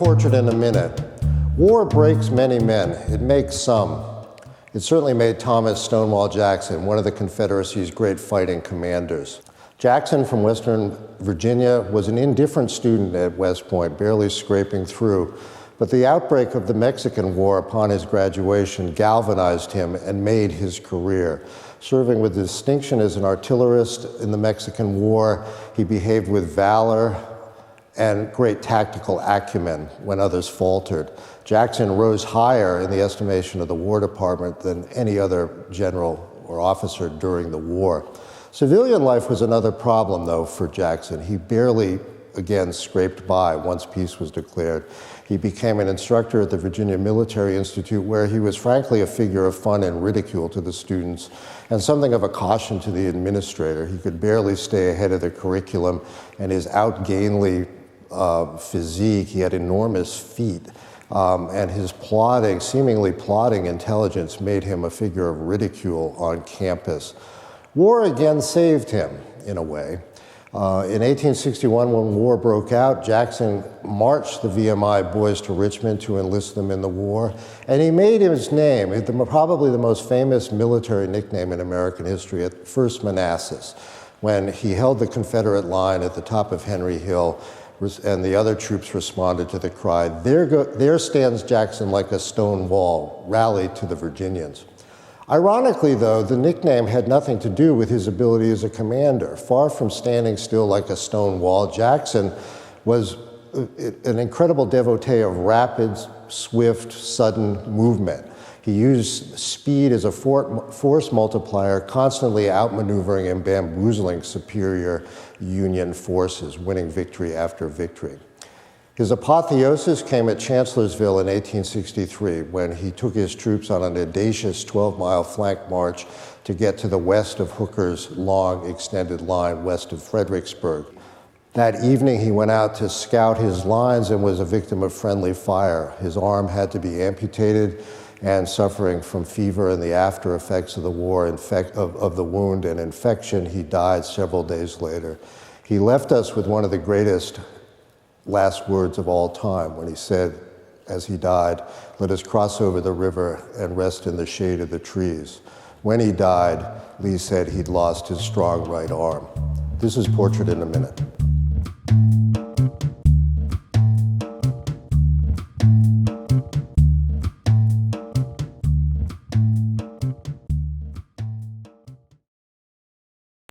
Portrait in a Minute. War breaks many men. It makes some. It certainly made Thomas Stonewall Jackson one of the Confederacy's great fighting commanders. Jackson from Western Virginia was an indifferent student at West Point, barely scraping through. But the outbreak of the Mexican War upon his graduation galvanized him and made his career. Serving with distinction as an artillerist in the Mexican War, he behaved with valor and great tactical acumen when others faltered. Jackson rose higher in the estimation of the War Department than any other general or officer during the war. Civilian life was another problem, though, for Jackson. He barely, again, scraped by once peace was declared. He became an instructor at the Virginia Military Institute, where he was frankly a figure of fun and ridicule to the students, and something of a caution to the administrator. He could barely stay ahead of the curriculum, and his outgainly physique, he had enormous feet, and his seemingly plodding intelligence made him a figure of ridicule on campus. War again saved him, in a way. In 1861, when war broke out, Jackson marched the VMI boys to Richmond to enlist them in the war, and he made his name, probably the most famous military nickname in American history, at First Manassas, when he held the Confederate line at the top of Henry Hill, and the other troops responded to the cry, "There stands Jackson like a stone wall, rally to the Virginians." Ironically, though, the nickname had nothing to do with his ability as a commander. Far from standing still like a stone wall, Jackson was an incredible devotee of rapid, swift, sudden movement. He used speed as a force multiplier, constantly outmaneuvering and bamboozling superior Union forces, winning victory after victory. His apotheosis came at Chancellorsville in 1863, when he took his troops on an audacious 12-mile flank march to get to the west of Hooker's long extended line west of Fredericksburg. That evening, he went out to scout his lines and was a victim of friendly fire. His arm had to be amputated, and suffering from fever and the after effects of the war, of the wound and infection, he died several days later. He left us with one of the greatest last words of all time, when he said, as he died, "Let us cross over the river and rest in the shade of the trees." When he died, Lee said he'd lost his strong right arm. This is Portrait in a Minute.